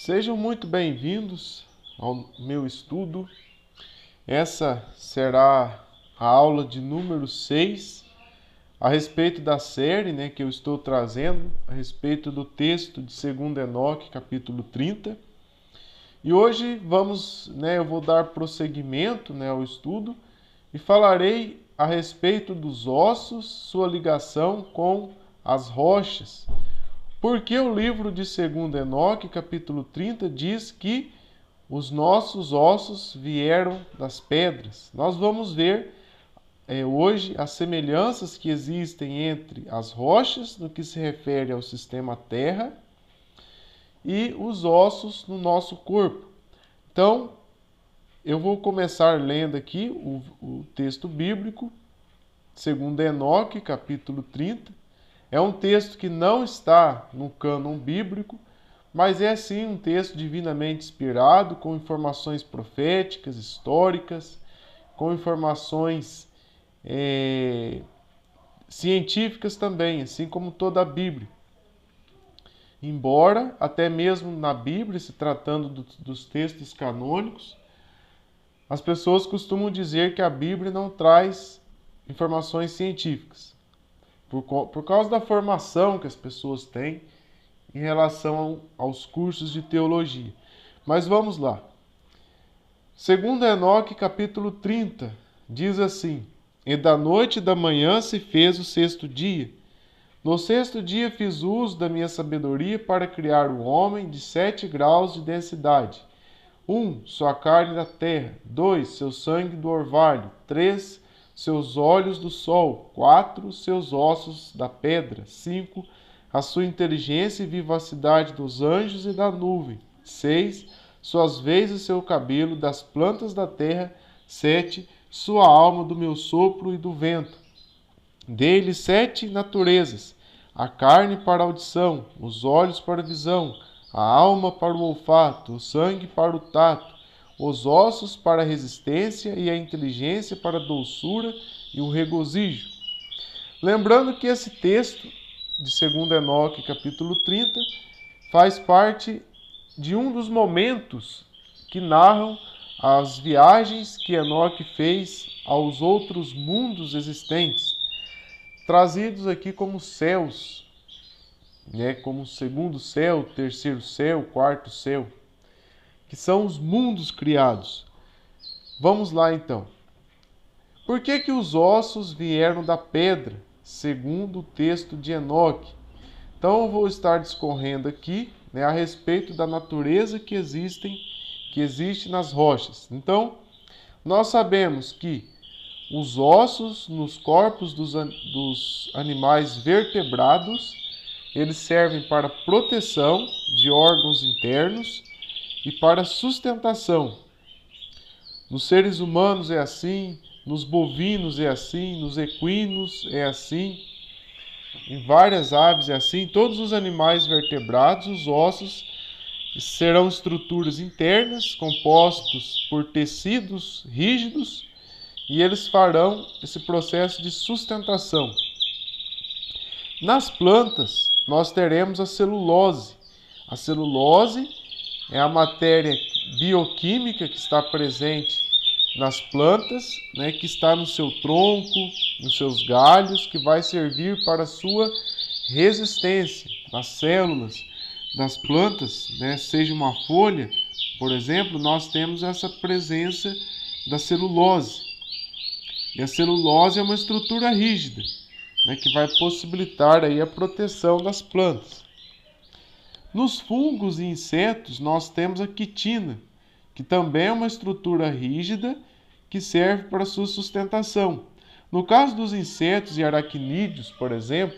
Sejam muito bem-vindos ao meu estudo. Essa será a aula de número 6 a respeito da série, que eu estou trazendo, a respeito do texto de 2 Enoque, capítulo 30. E hoje eu vou dar prosseguimento, ao estudo e falarei a respeito dos ossos, sua ligação com as rochas. Porque o livro de 2 Enoque, capítulo 30, diz que os nossos ossos vieram das pedras. Nós vamos ver hoje as semelhanças que existem entre as rochas, no que se refere ao sistema Terra, e os ossos no nosso corpo. Então, eu vou começar lendo aqui o texto bíblico, 2 Enoque, capítulo 30. É um texto que não está no cânon bíblico, mas é sim um texto divinamente inspirado, com informações proféticas, históricas, com informações científicas também, assim como toda a Bíblia. Embora, até mesmo na Bíblia, se tratando dos textos canônicos, as pessoas costumam dizer que a Bíblia não traz informações científicas, por causa da formação que as pessoas têm em relação aos cursos de teologia. Mas vamos lá. 2 Enoque, capítulo 30, diz assim: E da noite e da manhã se fez o 6º dia. No 6º dia fiz uso da minha sabedoria para criar o homem de 7 graus de densidade. 1. Sua carne da terra. 2. Seu sangue do orvalho. 3. Seus olhos do sol. 4. Seus ossos da pedra. 5. A sua inteligência e vivacidade dos anjos e da nuvem. 6. Suas veias e seu cabelo das plantas da terra. 7. Sua alma do meu sopro e do vento. Dei-lhe 7 naturezas: a carne para a audição, os olhos para a visão, a alma para o olfato, o sangue para o tato, os ossos para a resistência e a inteligência para a doçura e o regozijo. Lembrando que esse texto de 2 Enoque, capítulo 30, faz parte de um dos momentos que narram as viagens que Enoque fez aos outros mundos existentes, trazidos aqui como céus, como o 2º céu, o 3º céu, o 4º céu, que são os mundos criados. Vamos lá então. Por que os ossos vieram da pedra, segundo o texto de Enoque? Então eu vou estar discorrendo aqui a respeito da natureza que existe nas rochas. Então, nós sabemos que os ossos nos corpos dos animais vertebrados, eles servem para proteção de órgãos internos e para sustentação. Nos seres humanos é assim, nos bovinos é assim, nos equinos é assim, em várias aves é assim. Todos os animais vertebrados, os ossos serão estruturas internas compostos por tecidos rígidos, e eles farão esse processo de sustentação. Nas plantas, nós teremos a celulose. A celulose é a matéria bioquímica que está presente nas plantas, que está no seu tronco, nos seus galhos, que vai servir para a sua resistência. Nas células das plantas, seja uma folha, por exemplo, nós temos essa presença da celulose. E a celulose é uma estrutura rígida, que vai possibilitar aí a proteção das plantas. Nos fungos e insetos, nós temos a quitina, que também é uma estrutura rígida que serve para sua sustentação. No caso dos insetos e aracnídeos, por exemplo,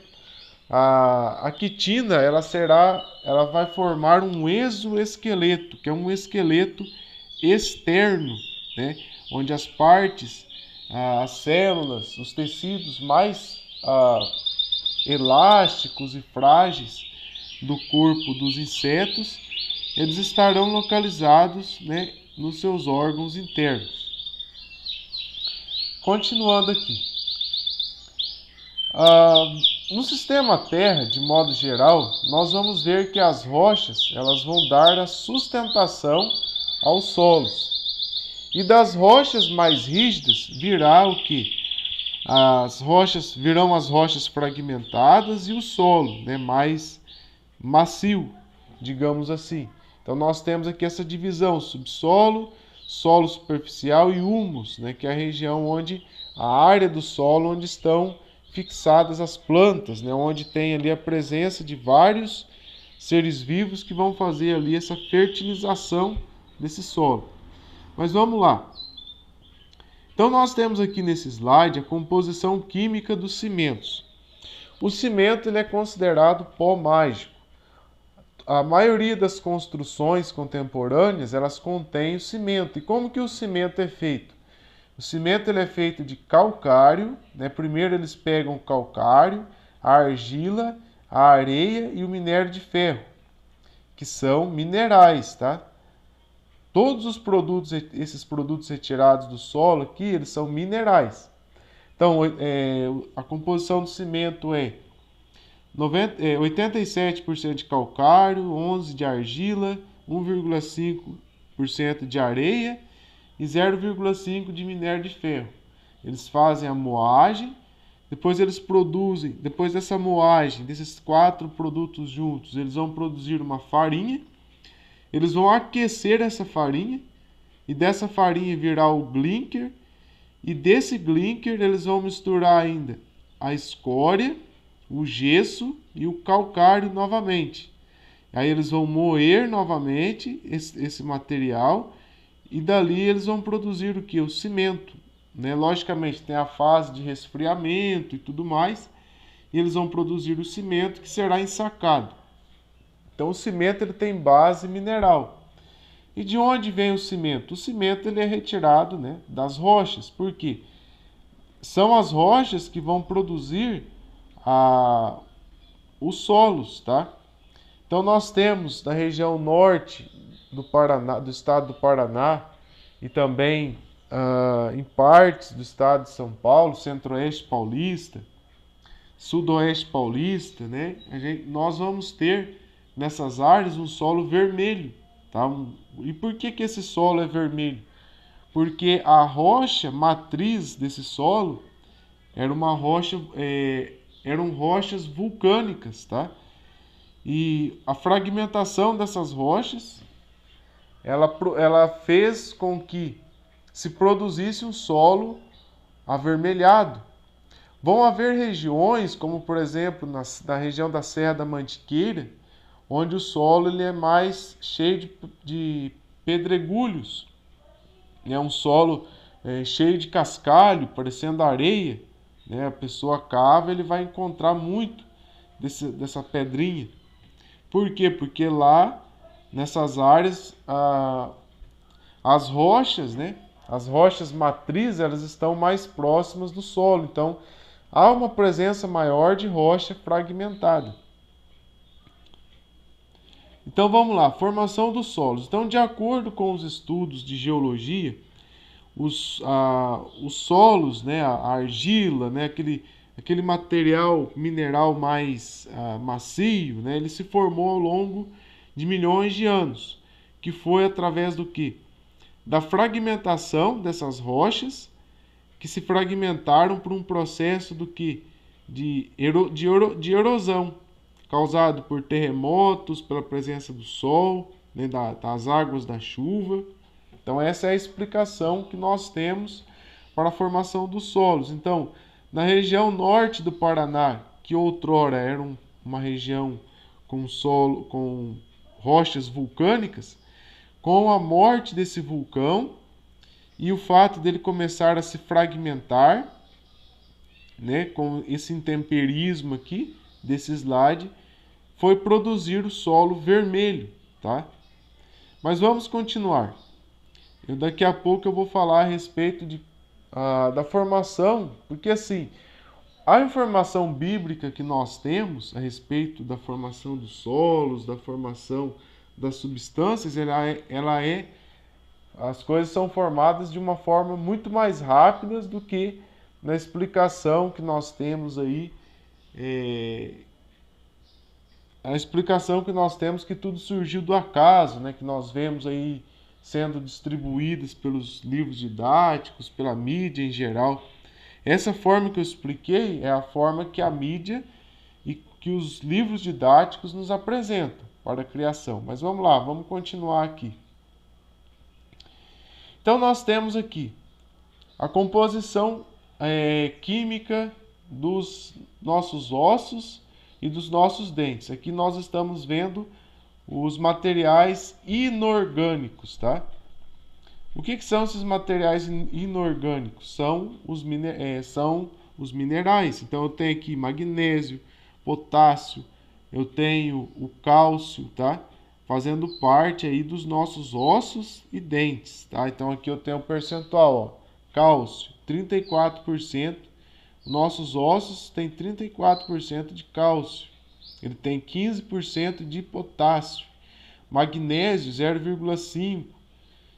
a quitina ela vai formar um exoesqueleto, que é um esqueleto externo, onde as partes, as células, os tecidos mais elásticos e frágeis do corpo dos insetos, eles estarão localizados, nos seus órgãos internos. Continuando aqui. No sistema Terra, de modo geral, nós vamos ver que as rochas elas vão dar a sustentação aos solos. E das rochas mais rígidas virá o que? Virão as rochas fragmentadas e o solo, né, mais macio, digamos assim. Então nós temos aqui essa divisão: subsolo, solo superficial e humus, né, que é a região onde a área do solo onde estão fixadas as plantas, né, onde tem ali a presença de vários seres vivos que vão fazer ali essa fertilização desse solo. Mas vamos lá. Então nós temos aqui nesse slide a composição química dos cimentos. O cimento ele é considerado pó mágico. A maioria das construções contemporâneas elas contêm o cimento. E como que o cimento é feito? O cimento ele é feito de calcário, né? Primeiro eles pegam o calcário, a argila, a areia e o minério de ferro, que são minerais, tá? Todos os produtos, esses produtos retirados do solo aqui, eles são minerais. Então, a composição do cimento é 87% de calcário, 11% de argila, 1,5% de areia e 0,5% de minério de ferro. Eles fazem a moagem, depois eles produzem, depois dessa moagem, desses 4 produtos juntos, eles vão produzir uma farinha. Eles vão aquecer essa farinha e dessa farinha virá o clinker. E desse clinker eles vão misturar ainda a escória, o gesso e o calcário novamente. Aí eles vão moer novamente esse material e dali eles vão produzir o que? O cimento, né? Logicamente tem a fase de resfriamento e tudo mais. E eles vão produzir o cimento que será ensacado. Então o cimento ele tem base mineral. E de onde vem o cimento? O cimento ele é retirado, né, das rochas. Por quê? São as rochas que vão produzir os solos, tá? Então nós temos na região norte do Paraná, do estado do Paraná e também em partes do estado de São Paulo, centro-oeste paulista, sudoeste paulista, né? Nós vamos ter nessas áreas um solo vermelho, tá? E por que esse solo é vermelho? Porque a rocha matriz desse solo era uma rocha, eram rochas vulcânicas, tá? E a fragmentação dessas rochas, ela fez com que se produzisse um solo avermelhado. Vão haver regiões, como por exemplo na região da Serra da Mantiqueira, onde o solo ele é mais cheio de pedregulhos. É um solo cheio de cascalho, parecendo areia, né? A pessoa cava, ele vai encontrar muito dessa pedrinha. Por quê? Porque lá, nessas áreas, as rochas, né? As rochas matriz, elas estão mais próximas do solo. Então, há uma presença maior de rocha fragmentada. Então vamos lá, formação dos solos. Então, de acordo com os estudos de geologia, os solos, né, a argila, né, aquele material mineral mais macio, né, ele se formou ao longo de milhões de anos, que foi através do quê? Da fragmentação dessas rochas, que se fragmentaram por um processo do que? De erosão, causado por terremotos, pela presença do sol, né, das águas da chuva. Então essa é a explicação que nós temos para a formação dos solos. Então, na região norte do Paraná, que outrora era uma região com rochas vulcânicas, com a morte desse vulcão e o fato dele começar a se fragmentar, né, com esse intemperismo aqui desse slide, foi produzir o solo vermelho, tá? Mas vamos continuar. Daqui a pouco eu vou falar a respeito da formação, porque assim, a informação bíblica que nós temos a respeito da formação dos solos, da formação das substâncias, as coisas são formadas de uma forma muito mais rápida do que na explicação que nós temos aí a explicação que nós temos que tudo surgiu do acaso, né? Que nós vemos aí sendo distribuídas pelos livros didáticos, pela mídia em geral. Essa forma que eu expliquei é a forma que a mídia e que os livros didáticos nos apresentam para a criação. Mas vamos lá, vamos continuar aqui. Então nós temos aqui a composição química dos nossos ossos e dos nossos dentes. Aqui nós estamos vendo os materiais inorgânicos, tá? O que são esses materiais inorgânicos? São os minerais. Então eu tenho aqui magnésio, potássio, eu tenho o cálcio, tá? Fazendo parte aí dos nossos ossos e dentes, tá? Então aqui eu tenho o percentual, ó. Cálcio, 34%. Nossos ossos têm 34% de cálcio. Ele tem 15% de potássio. Magnésio, 0,5%.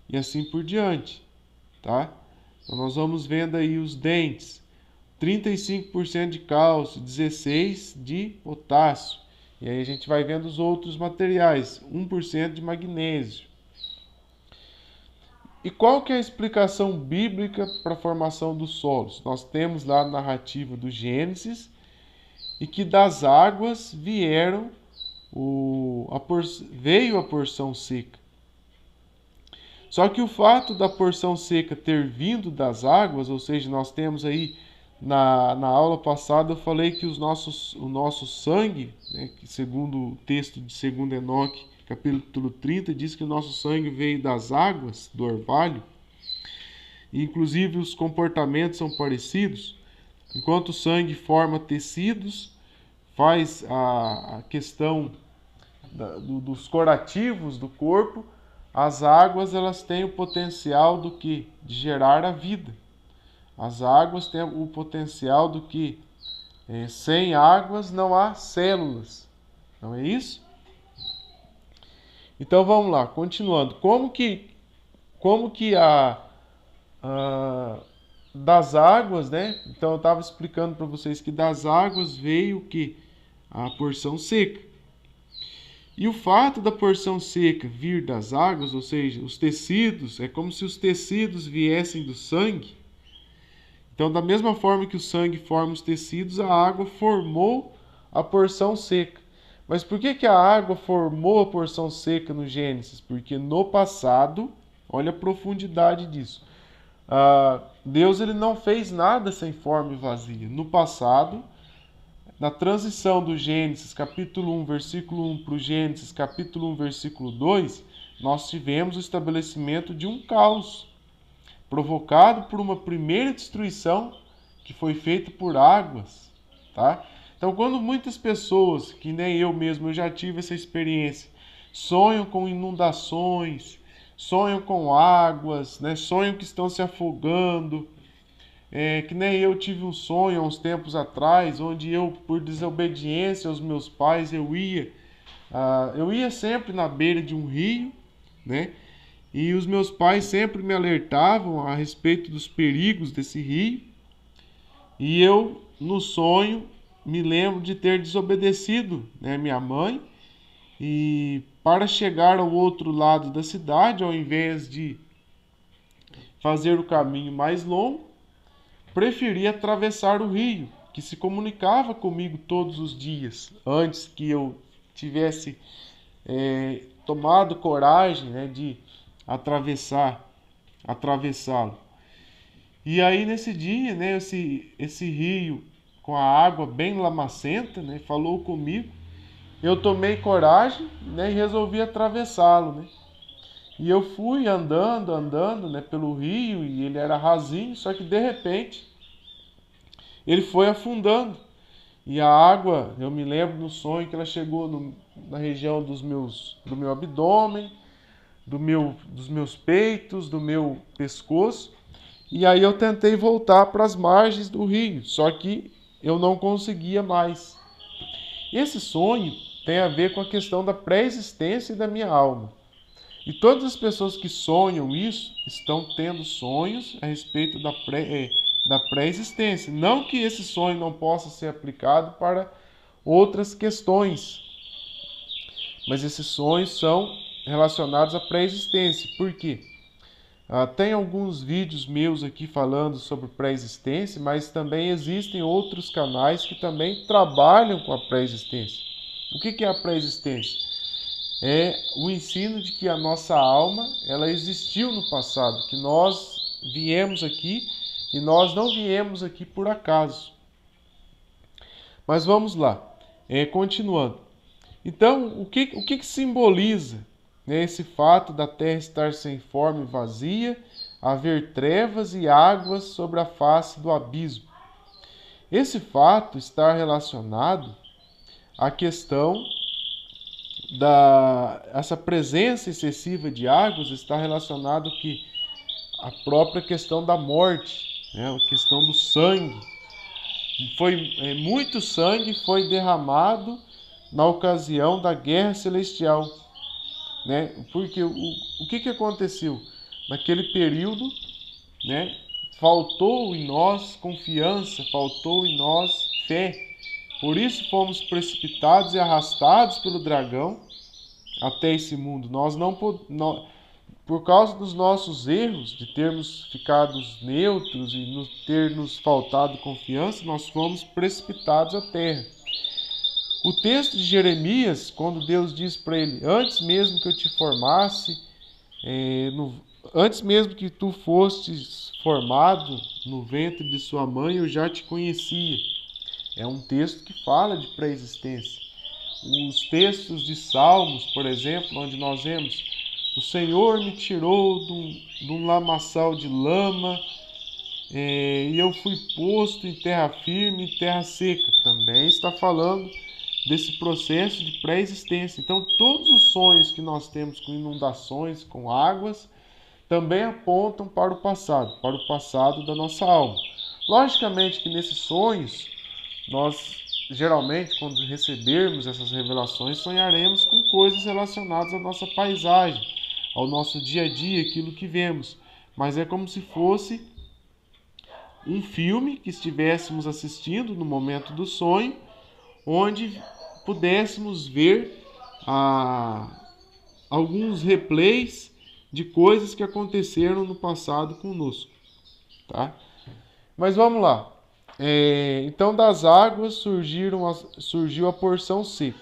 E assim por diante, tá? Então nós vamos vendo aí os dentes. 35% de cálcio, 16% de potássio. E aí a gente vai vendo os outros materiais, 1% de magnésio. E qual que é a explicação bíblica para a formação dos solos? Nós temos lá a narrativa do Gênesis, e que das águas veio a porção seca. Só que o fato da porção seca ter vindo das águas, ou seja, nós temos aí, na aula passada eu falei que o nosso sangue, né, que segundo o texto de 2 Enoque, capítulo 30, diz que o nosso sangue veio das águas, do orvalho, e inclusive os comportamentos são parecidos. Enquanto o sangue forma tecidos, faz a questão dos curativos do corpo, as águas elas têm o potencial do que? De gerar a vida. As águas têm o potencial do que? Sem águas não há células. Não é isso? Então vamos lá, continuando. Como que das águas, né? Então eu estava explicando para vocês que das águas veio o que? A porção seca. E o fato da porção seca vir das águas, ou seja, os tecidos, é como se os tecidos viessem do sangue. Então, da mesma forma que o sangue forma os tecidos, a água formou a porção seca. Mas por que a água formou a porção seca no Gênesis? Porque no passado, olha a profundidade disso. Deus ele não fez nada sem forma e vazia. No passado, na transição do Gênesis capítulo 1, versículo 1 para o Gênesis capítulo 1, versículo 2, nós tivemos o estabelecimento de um caos, provocado por uma primeira destruição que foi feita por águas, tá? Então, quando muitas pessoas, que nem eu mesmo, eu já tive essa experiência, sonham com inundações, sonham com águas, né? Sonham que estão se afogando. Que nem eu tive um sonho há uns tempos atrás, onde eu, por desobediência aos meus pais, eu ia sempre na beira de um rio, né? E os meus pais sempre me alertavam a respeito dos perigos desse rio. E eu, no sonho, me lembro de ter desobedecido, né, minha mãe. E para chegar ao outro lado da cidade, ao invés de fazer o caminho mais longo, preferi atravessar o rio, que se comunicava comigo todos os dias, antes que eu tivesse tomado coragem, né, de atravessá-lo. E aí nesse dia, né, esse rio com a água bem lamacenta, né, falou comigo. Eu tomei coragem, né, e resolvi atravessá-lo, né? E eu fui andando, né, pelo rio, e ele era rasinho, só que de repente ele foi afundando. E a água, eu me lembro no sonho que ela chegou na região do meu abdômen, dos meus peitos, do meu pescoço. E aí eu tentei voltar para as margens do rio, só que eu não conseguia mais. Esse sonho tem a ver com a questão da pré-existência da minha alma. E todas as pessoas que sonham isso estão tendo sonhos a respeito da pré-existência. Não que esse sonho não possa ser aplicado para outras questões, mas esses sonhos são relacionados à pré-existência. Por quê? Tem alguns vídeos meus aqui falando sobre pré-existência, mas também existem outros canais que também trabalham com a pré-existência. O que é a pré-existência? É o ensino de que a nossa alma ela existiu no passado, que nós viemos aqui e nós não viemos aqui por acaso. Mas vamos lá, continuando. Então, o que simboliza, né, esse fato da terra estar sem forma e vazia, haver trevas e águas sobre a face do abismo? Esse fato está relacionado à questão essa presença excessiva de águas está relacionado que a própria questão da morte, né, a questão do sangue. Muito sangue foi derramado na ocasião da guerra celestial, né? Porque o que aconteceu? Naquele período, né, faltou em nós confiança, faltou em nós fé. Por isso fomos precipitados e arrastados pelo dragão até esse mundo. Por causa dos nossos erros, de termos ficado neutros e ter nos faltado confiança, nós fomos precipitados à terra. O texto de Jeremias, quando Deus diz para ele, antes mesmo que eu te formasse, antes mesmo que tu fostes formado no ventre de sua mãe, eu já te conhecia. É um texto que fala de pré-existência. Os textos de Salmos, por exemplo, onde nós vemos: o Senhor me tirou de um lamaçal de lama, e eu fui posto em terra firme, em terra seca. Também está falando desse processo de pré-existência. Então, todos os sonhos que nós temos com inundações, com águas, também apontam para o passado da nossa alma. Logicamente que nesses sonhos, nós geralmente, quando recebermos essas revelações, sonharemos com coisas relacionadas à nossa paisagem, ao nosso dia a dia, aquilo que vemos. Mas é como se fosse um filme que estivéssemos assistindo no momento do sonho, onde pudéssemos ver alguns replays de coisas que aconteceram no passado conosco, tá? Mas vamos lá. Então, das águas surgiu a porção seca.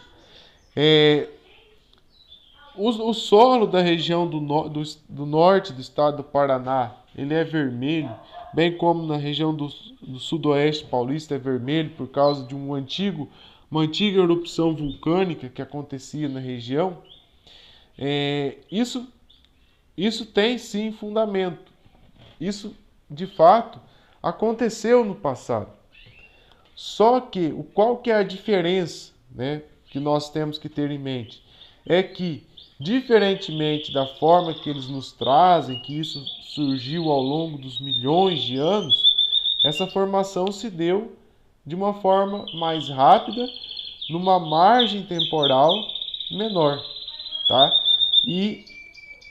O solo da região do norte do estado do Paraná, ele é vermelho, bem como na região do sudoeste paulista é vermelho por causa de uma antiga erupção vulcânica que acontecia na região. Isso tem sim fundamento. Isso, de fato, aconteceu no passado. Só que qual que é a diferença, né, que nós temos que ter em mente? É que, diferentemente da forma que eles nos trazem, que isso surgiu ao longo dos milhões de anos, essa formação se deu de uma forma mais rápida, numa margem temporal menor, tá? E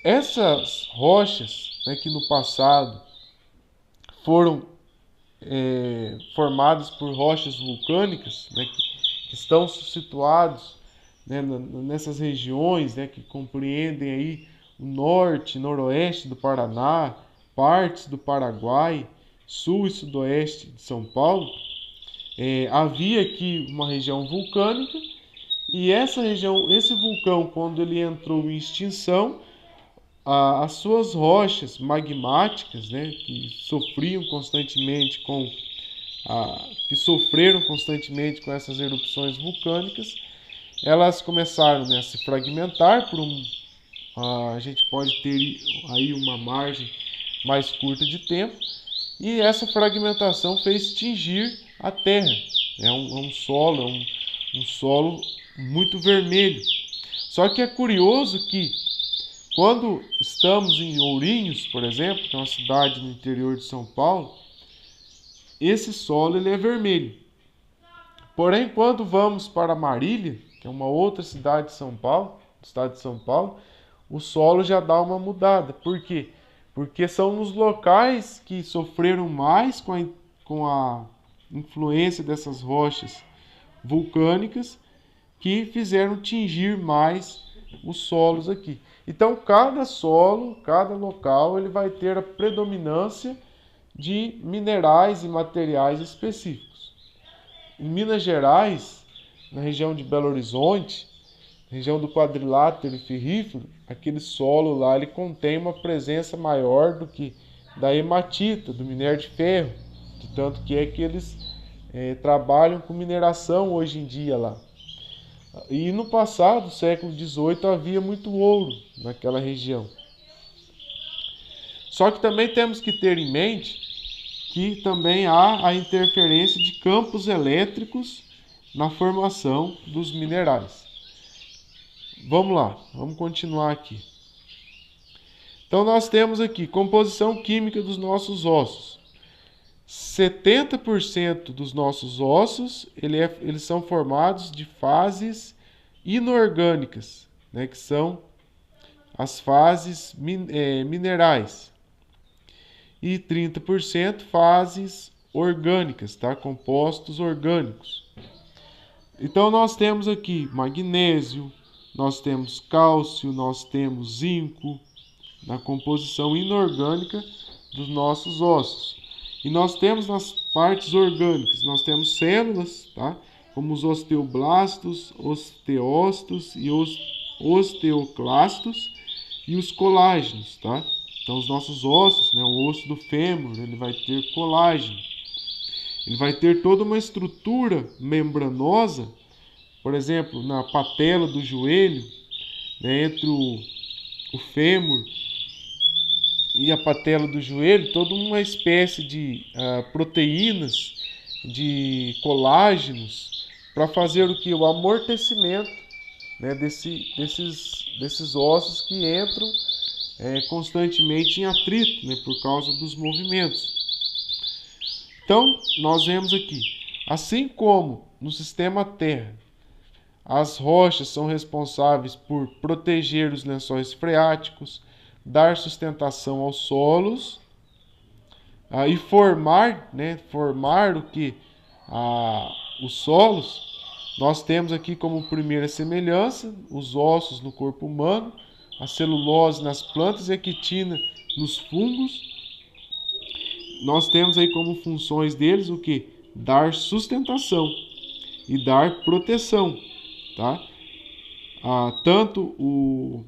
essas rochas, né, que no passado foram formadas por rochas vulcânicas, né, que estão situados, né, nessas regiões, né, que compreendem aí o norte, noroeste do Paraná, partes do Paraguai, sul e sudoeste de São Paulo. Havia aqui uma região vulcânica e essa região, esse vulcão, quando ele entrou em extinção, as suas rochas magmáticas, né, que sofreram constantemente com essas erupções vulcânicas, elas começaram, né, a se fragmentar a gente pode ter aí uma margem mais curta de tempo, e essa fragmentação fez tingir a Terra. É um solo muito vermelho. Só que é curioso que quando estamos em Ourinhos, por exemplo, que é uma cidade no interior de São Paulo, esse solo ele é vermelho. Porém, quando vamos para Marília, que é uma outra cidade de São Paulo, estado de São Paulo, o solo já dá uma mudada. Por quê? Porque são nos locais que sofreram mais com com a influência dessas rochas vulcânicas que fizeram tingir mais os solos aqui. Então, cada solo, cada local, ele vai ter a predominância de minerais e materiais específicos. Em Minas Gerais, na região de Belo Horizonte, região do quadrilátero e ferrífero, aquele solo lá ele contém uma presença maior do que da hematita, do minério de ferro, de tanto que é que eles trabalham com mineração hoje em dia lá. E no passado, século XVIII, havia muito ouro naquela região. Só que também temos que ter em mente que também há a interferência de campos elétricos na formação dos minerais. Vamos lá, vamos continuar aqui. Então nós temos aqui composição química dos nossos ossos. 70% dos nossos ossos eles são formados de fases inorgânicas, né, que são as fases minerais. E 30% fases orgânicas, tá? Compostos orgânicos. Então nós temos aqui magnésio, nós temos cálcio, nós temos zinco na composição inorgânica dos nossos ossos. E nós temos nas partes orgânicas, nós temos células, tá? Como os osteoblastos, osteócitos e os osteoclastos e os colágenos, tá? Então os nossos ossos, né, o osso do fêmur, ele vai ter colágeno. Ele vai ter toda uma estrutura membranosa, por exemplo, na patela do joelho, né, entre o fêmur e a patela do joelho, toda uma espécie de proteínas, de colágenos, para fazer o que? O amortecimento, né, desses ossos que entram constantemente em atrito, né, por causa dos movimentos. Então, nós vemos aqui, assim como no sistema Terra, as rochas são responsáveis por proteger os lençóis freáticos, dar sustentação aos solos e formar o que? Os solos. Nós temos aqui como primeira semelhança os ossos no corpo humano, a celulose nas plantas e a quitina nos fungos. Nós temos aí como funções deles o que? Dar sustentação e dar proteção, tá? Tanto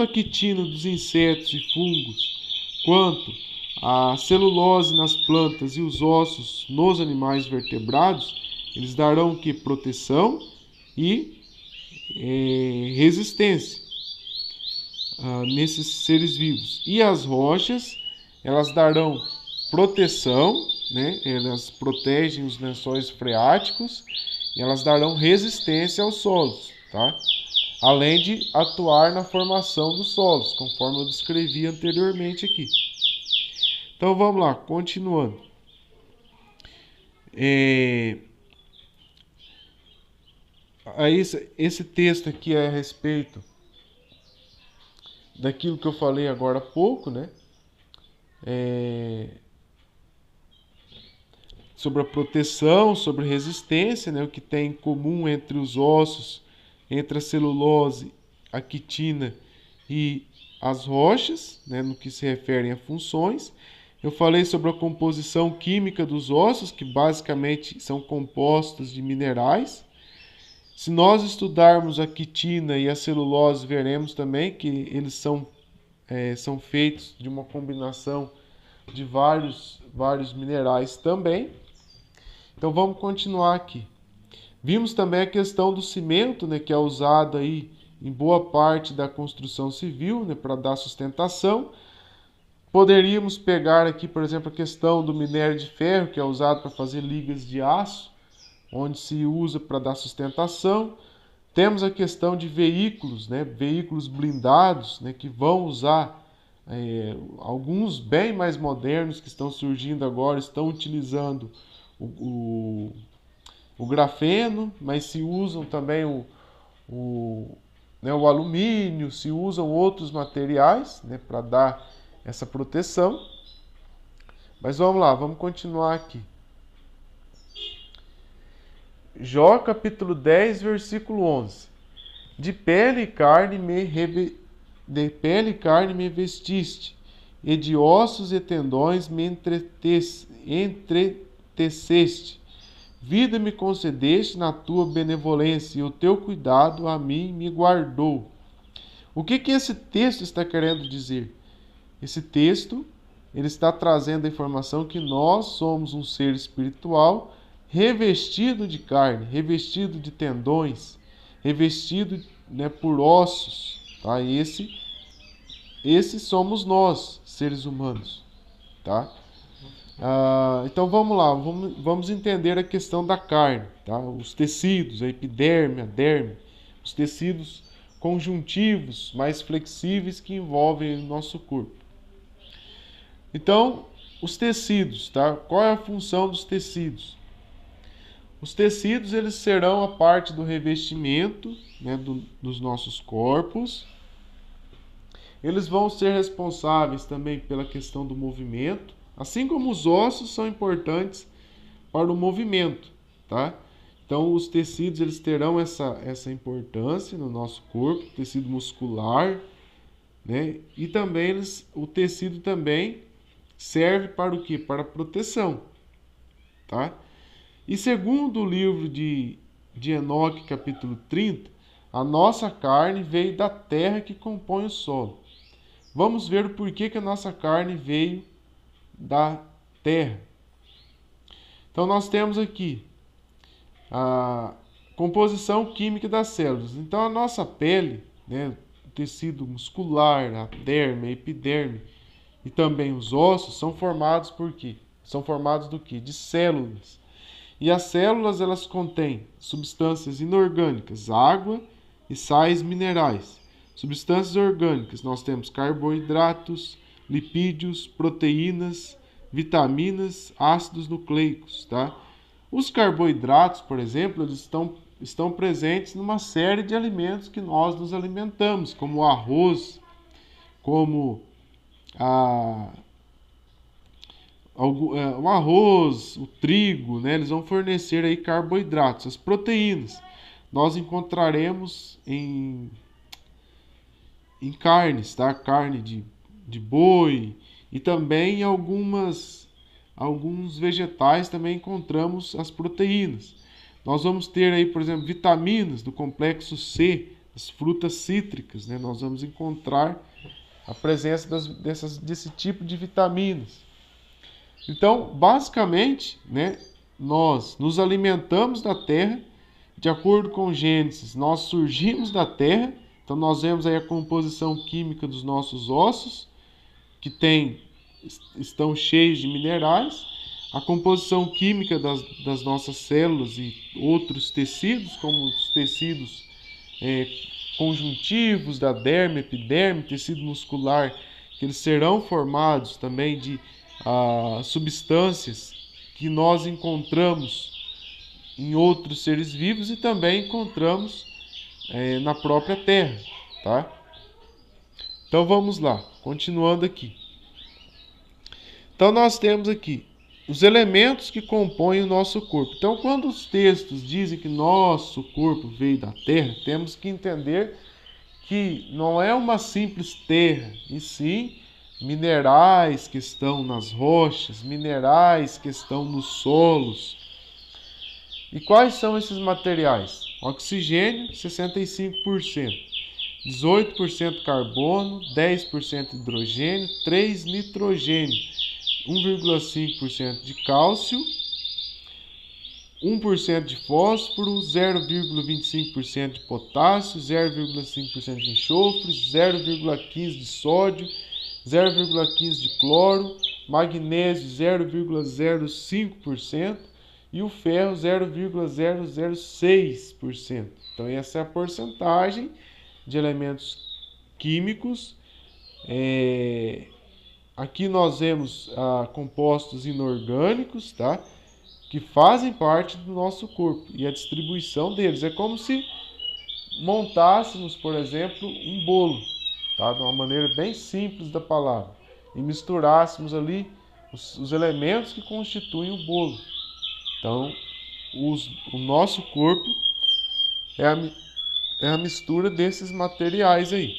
a quitina dos insetos e fungos, quanto a celulose nas plantas e os ossos nos animais vertebrados, eles darão o que? Proteção e resistência nesses seres vivos. E as rochas, elas darão proteção, né? Elas protegem os lençóis freáticos e elas darão resistência aos solos, tá? Além de atuar na formação dos solos, conforme eu descrevi anteriormente aqui. Então vamos lá, continuando. Esse texto aqui é a respeito daquilo que eu falei agora há pouco, né? Sobre a proteção, sobre a resistência, né? O que tem em comum entre os ossos, entre a celulose, a quitina e as rochas, né? No que se refere a funções. Eu falei sobre a composição química dos ossos, que basicamente são compostos de minerais. Se nós estudarmos a quitina e a celulose, veremos também que eles são feitos de uma combinação de vários minerais também. Então vamos continuar aqui. Vimos também a questão do cimento, né, que é usado aí em boa parte da construção civil, né, para dar sustentação. Poderíamos pegar aqui, por exemplo, a questão do minério de ferro, que é usado para fazer ligas de aço, onde se usa para dar sustentação. Temos a questão de veículos, né, veículos blindados, né, que vão usar alguns bem mais modernos que estão surgindo agora, estão utilizando o grafeno, mas se usam também o alumínio, se usam outros materiais, né, para dar essa proteção. Mas vamos lá, vamos continuar aqui. Jó capítulo 10, versículo 11. De pele e carne de pele e carne me vestiste, e de ossos e tendões me entreteceste. Vida me concedeste na tua benevolência, e o teu cuidado a mim me guardou. O que esse texto está querendo dizer? Esse texto, ele está trazendo a informação que nós somos um ser espiritual revestido de carne, revestido de tendões, revestido, né, por ossos. Tá? Esse somos nós, seres humanos. Tá? Então vamos lá, vamos entender a questão da carne. Tá? Os tecidos, a epiderme, a derme, os tecidos conjuntivos mais flexíveis que envolvem o nosso corpo. Então, os tecidos, tá? Qual é a função dos tecidos? Os tecidos, eles serão a parte do revestimento, né, dos nossos corpos. Eles vão ser responsáveis também pela questão do movimento, assim como os ossos são importantes para o movimento, tá? Então, os tecidos, eles terão essa importância no nosso corpo, tecido muscular, né? E também o tecido também serve para o quê? Para proteção, tá? E segundo o livro de Enoque, capítulo 30, a nossa carne veio da terra que compõe o solo. Vamos ver o porquê que a nossa carne veio da terra. Então nós temos aqui a composição química das células. Então a nossa pele, né, o tecido muscular, a derme, a epiderme e também os ossos são formados por quê? São formados do quê? De células. E as células, elas contêm substâncias inorgânicas, água e sais minerais. Substâncias orgânicas, nós temos carboidratos, lipídios, proteínas, vitaminas, ácidos nucleicos, tá? Os carboidratos, por exemplo, eles estão presentes numa série de alimentos que nós nos alimentamos, como o arroz, como o arroz, o trigo, né? Eles vão fornecer aí carboidratos. As proteínas nós encontraremos em carnes, tá? Carne de boi e também em alguns vegetais também encontramos as proteínas. Nós vamos ter aí, por exemplo, vitaminas do complexo C, as frutas cítricas, né? Nós vamos encontrar a presença desse tipo de vitaminas. Então, basicamente, né, nós nos alimentamos da terra, de acordo com Gênesis, nós surgimos da terra, então nós vemos aí a composição química dos nossos ossos, que estão cheios de minerais, a composição química das nossas células e outros tecidos, como os tecidos conjuntivos da derme, epiderme, tecido muscular, que eles serão formados também de substâncias que nós encontramos em outros seres vivos e também encontramos na própria Terra, tá? Então vamos lá, continuando aqui. Então nós temos aqui os elementos que compõem o nosso corpo. Então, quando os textos dizem que nosso corpo veio da terra, temos que entender que não é uma simples terra, e sim minerais que estão nas rochas, minerais que estão nos solos. E quais são esses materiais? Oxigênio, 65%, 18% carbono, 10% hidrogênio, 3% nitrogênio, 1,5% de cálcio, 1% de fósforo, 0,25% de potássio, 0,5% de enxofre, 0,15% de sódio, 0,15% de cloro, magnésio 0,05% e o ferro 0,006%. Então essa é a porcentagem de elementos químicos. Aqui nós vemos compostos inorgânicos, tá? Que fazem parte do nosso corpo e a distribuição deles. É como se montássemos, por exemplo, um bolo, tá? De uma maneira bem simples da palavra, e misturássemos ali os elementos que constituem o bolo. Então, o nosso corpo é a mistura desses materiais aí.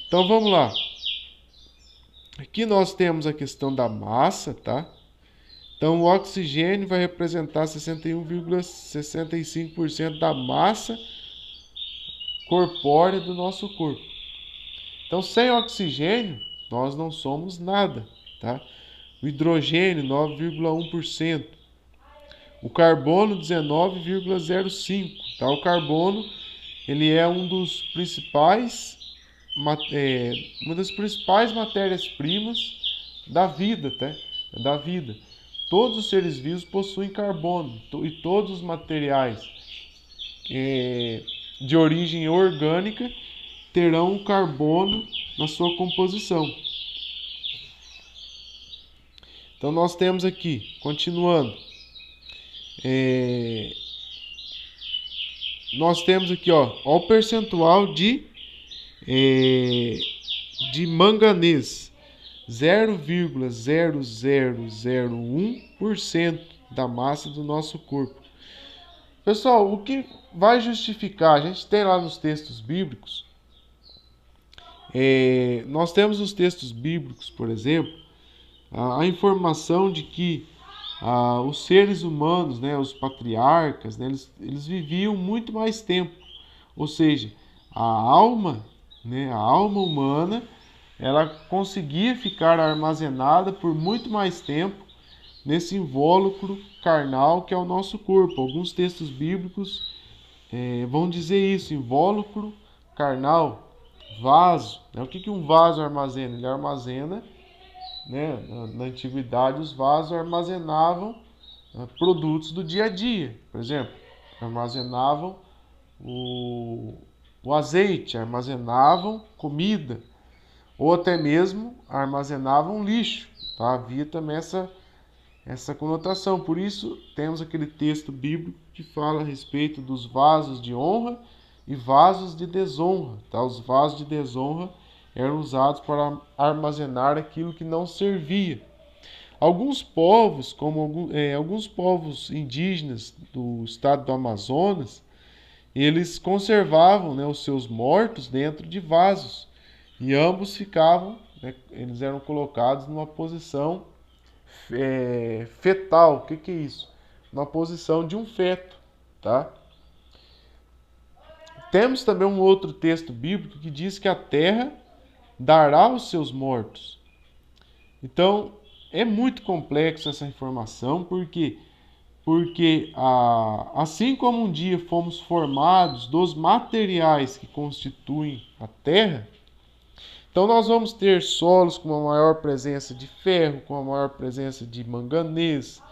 Então vamos lá. Aqui nós temos a questão da massa, tá? Então o oxigênio vai representar 61,65% da massa corpórea do nosso corpo. Então sem oxigênio nós não somos nada, tá? O hidrogênio 9,1%. O carbono 19,05%, tá? O carbono ele é uma das principais matérias-primas da vida, tá? Da vida. Todos os seres vivos possuem carbono e todos os materiais de origem orgânica terão carbono na sua composição. Então nós temos aqui, continuando, nós temos aqui, ó o percentual de manganês, 0,0001% da massa do nosso corpo. Pessoal, o que vai justificar? A gente tem lá nos textos bíblicos, nós temos nos textos bíblicos, por exemplo, a informação de que os seres humanos, né, os patriarcas, né, eles viviam muito mais tempo. Ou seja, a alma humana, ela conseguia ficar armazenada por muito mais tempo nesse invólucro carnal que é o nosso corpo. Alguns textos bíblicos vão dizer isso, invólucro carnal, vaso. Né? O que um vaso armazena? Ele armazena, né, na antiguidade, os vasos armazenavam produtos do dia a dia. Por exemplo, armazenavam o azeite, armazenavam comida, ou até mesmo armazenavam lixo. Tá? Havia também essa conotação. Por isso, temos aquele texto bíblico que fala a respeito dos vasos de honra e vasos de desonra. Tá? Os vasos de desonra eram usados para armazenar aquilo que não servia. Alguns povos, como alguns povos indígenas do estado do Amazonas, eles conservavam, né, os seus mortos dentro de vasos. E ambos ficavam, né, eles eram colocados numa posição fetal. O que é isso? Uma posição de um feto, tá? Temos também um outro texto bíblico que diz que a terra dará os seus mortos. Então, é muito complexo essa informação, porque assim como um dia fomos formados dos materiais que constituem a terra, então nós vamos ter solos com uma maior presença de ferro, com uma maior presença de manganês,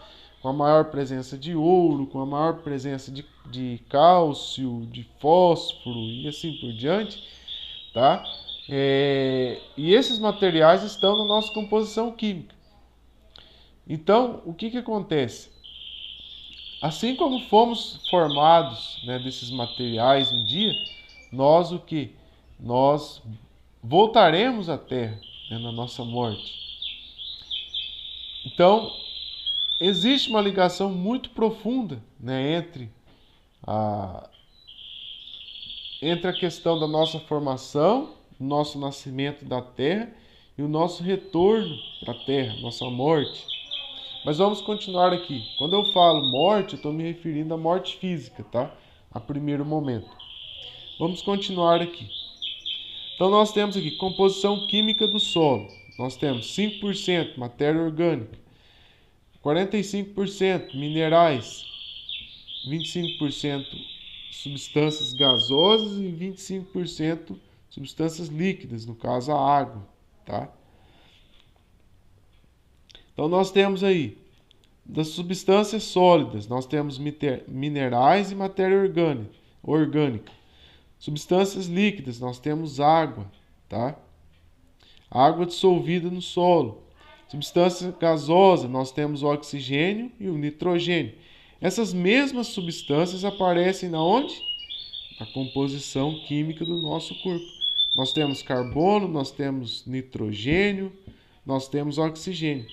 com a maior presença de ouro, com a maior presença de cálcio, de fósforo e assim por diante, tá? E esses materiais estão na nossa composição química. Então, o que acontece? Assim como fomos formados, né, desses materiais um dia, nós o que? Nós voltaremos à Terra, né, na nossa morte. Então, existe uma ligação muito profunda, né, entre a questão da nossa formação, nosso nascimento da Terra e o nosso retorno para a Terra, nossa morte. Mas vamos continuar aqui. Quando eu falo morte, eu estou me referindo à morte física, tá? A primeiro momento. Vamos continuar aqui. Então nós temos aqui composição química do solo. Nós temos 5% matéria orgânica, 45% minerais, 25% substâncias gasosas e 25% substâncias líquidas, no caso a água, tá? Então nós temos aí, das substâncias sólidas, nós temos minerais e matéria orgânica. Substâncias líquidas, nós temos água, tá? Água dissolvida no solo. Substância gasosa, nós temos o oxigênio e o nitrogênio. Essas mesmas substâncias aparecem na onde? Na composição química do nosso corpo. Nós temos carbono, nós temos nitrogênio, nós temos oxigênio.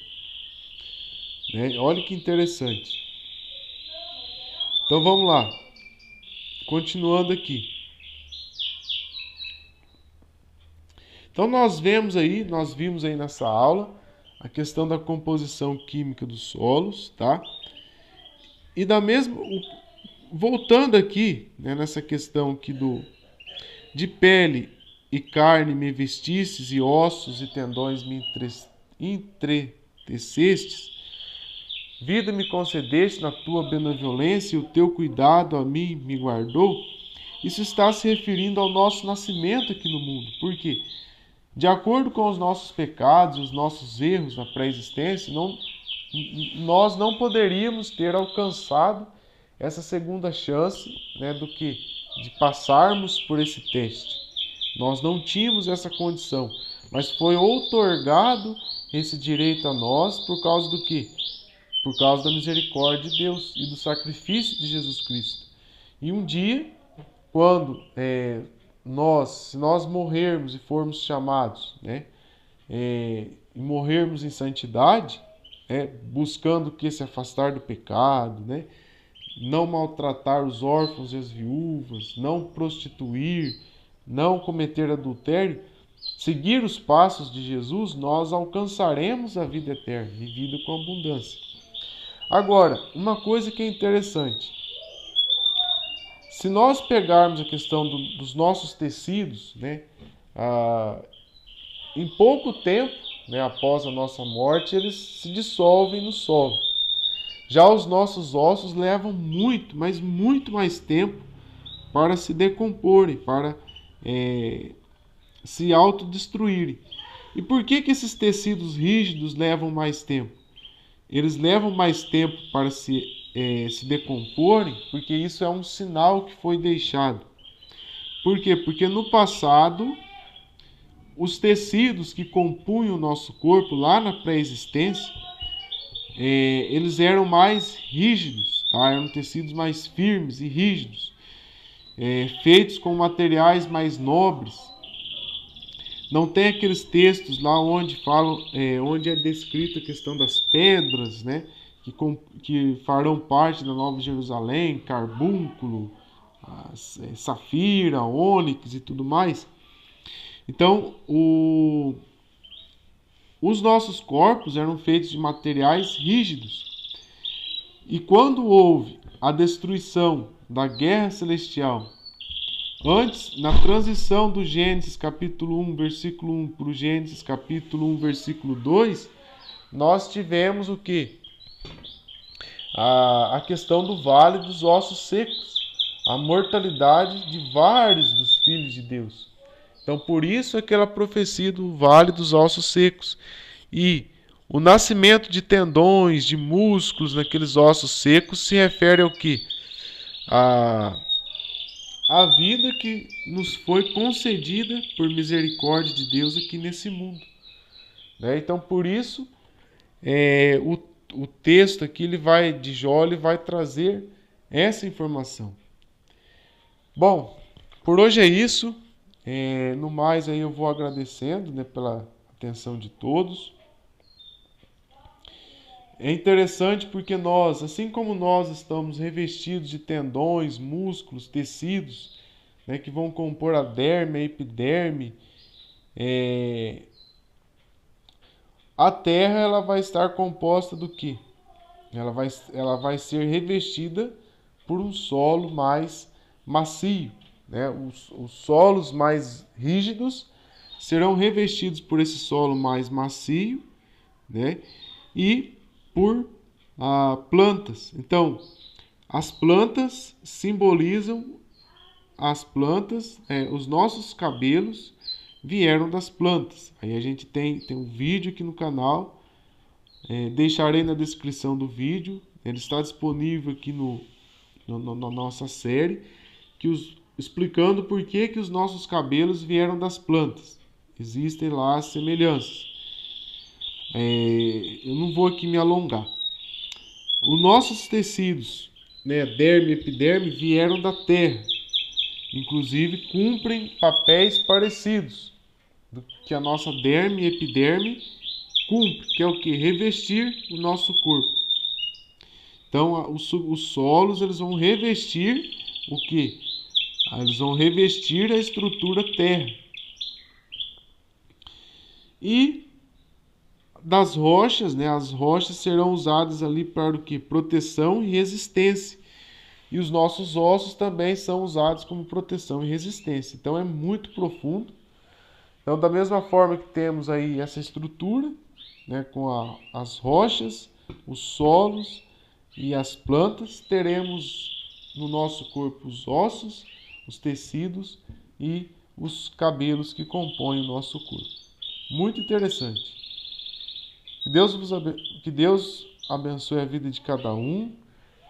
Né? Olha que interessante. Então vamos lá. Continuando aqui. Então nós vimos aí nessa aula a questão da composição química dos solos, tá? E voltando aqui, né, nessa questão aqui de pele e carne me vestistes, e ossos e tendões me entretecestes, vida me concedeste na tua benevolência, e o teu cuidado a mim me guardou. Isso está se referindo ao nosso nascimento aqui no mundo. Por quê? De acordo com os nossos pecados, os nossos erros na pré-existência, nós não poderíamos ter alcançado essa segunda chance, né, de passarmos por esse teste. Nós não tínhamos essa condição, mas foi outorgado esse direito a nós por causa do quê? Por causa da misericórdia de Deus e do sacrifício de Jesus Cristo. E um dia, quando se nós morrermos e formos chamados, né, e morrermos em santidade, buscando que se afastar do pecado, né, não maltratar os órfãos e as viúvas, não prostituir, não cometer adultério, seguir os passos de Jesus, nós alcançaremos a vida eterna e vida com abundância. Agora, uma coisa que é interessante, se nós pegarmos a questão dos nossos tecidos, né, em pouco tempo, né, após a nossa morte, eles se dissolvem no solo. Já os nossos ossos levam muito, mas muito mais tempo para se decomporem, para se autodestruírem. E por que esses tecidos rígidos levam mais tempo? Eles levam mais tempo para se decomporem, porque isso é um sinal que foi deixado. Por quê? Porque no passado, os tecidos que compunham o nosso corpo lá na pré-existência, eles eram mais rígidos, tá? Eram tecidos mais firmes e rígidos, feitos com materiais mais nobres. Não tem aqueles textos lá onde onde é descrita a questão das pedras, né, que farão parte da Nova Jerusalém, carbúnculo, safira, ônix e tudo mais. Então, os nossos corpos eram feitos de materiais rígidos. E quando houve a destruição da guerra celestial, antes, na transição do Gênesis capítulo 1, versículo 1 para o Gênesis capítulo 1, versículo 2, nós tivemos o quê? A questão do vale dos ossos secos, a mortalidade de vários dos filhos de Deus. Então, por isso aquela profecia do vale dos ossos secos. E o nascimento de tendões, de músculos naqueles ossos secos se refere ao quê? A vida que nos foi concedida por misericórdia de Deus aqui nesse mundo. Né? Então, por isso, o texto aqui de Jó ele vai trazer essa informação. Bom, por hoje é isso. No mais, aí eu vou agradecendo, né, pela atenção de todos. É interessante porque nós, assim como nós estamos revestidos de tendões, músculos, tecidos, né, que vão compor a derme, a epiderme, a terra ela vai estar composta do quê? Ela vai ser revestida por um solo mais macio. Né? Os solos mais rígidos serão revestidos por esse solo mais macio, né? E por plantas. Então, as plantas simbolizam as plantas, os nossos cabelos vieram das plantas. Aí a gente tem um vídeo aqui no canal, deixarei na descrição do vídeo, ele está disponível aqui na nossa série, explicando por que os nossos cabelos vieram das plantas. Existem lá as semelhanças. Eu não vou aqui me alongar. Os nossos tecidos, né, derme e epiderme, vieram da terra. Inclusive, cumprem papéis parecidos do que a nossa derme e epiderme cumpre, que é o que? Revestir o nosso corpo. Então, os solos eles vão revestir o que? Eles vão revestir a estrutura terra. E das rochas, né? As rochas serão usadas ali para o que? Proteção e resistência. E os nossos ossos também são usados como proteção e resistência. Então é muito profundo. Então, da mesma forma que temos aí essa estrutura, né, com as rochas, os solos e as plantas, teremos no nosso corpo os ossos, os tecidos e os cabelos que compõem o nosso corpo. Muito interessante. Que Deus abençoe a vida de cada um.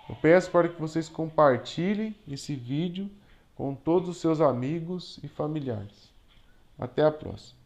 Eu peço para que vocês compartilhem esse vídeo com todos os seus amigos e familiares. Até a próxima.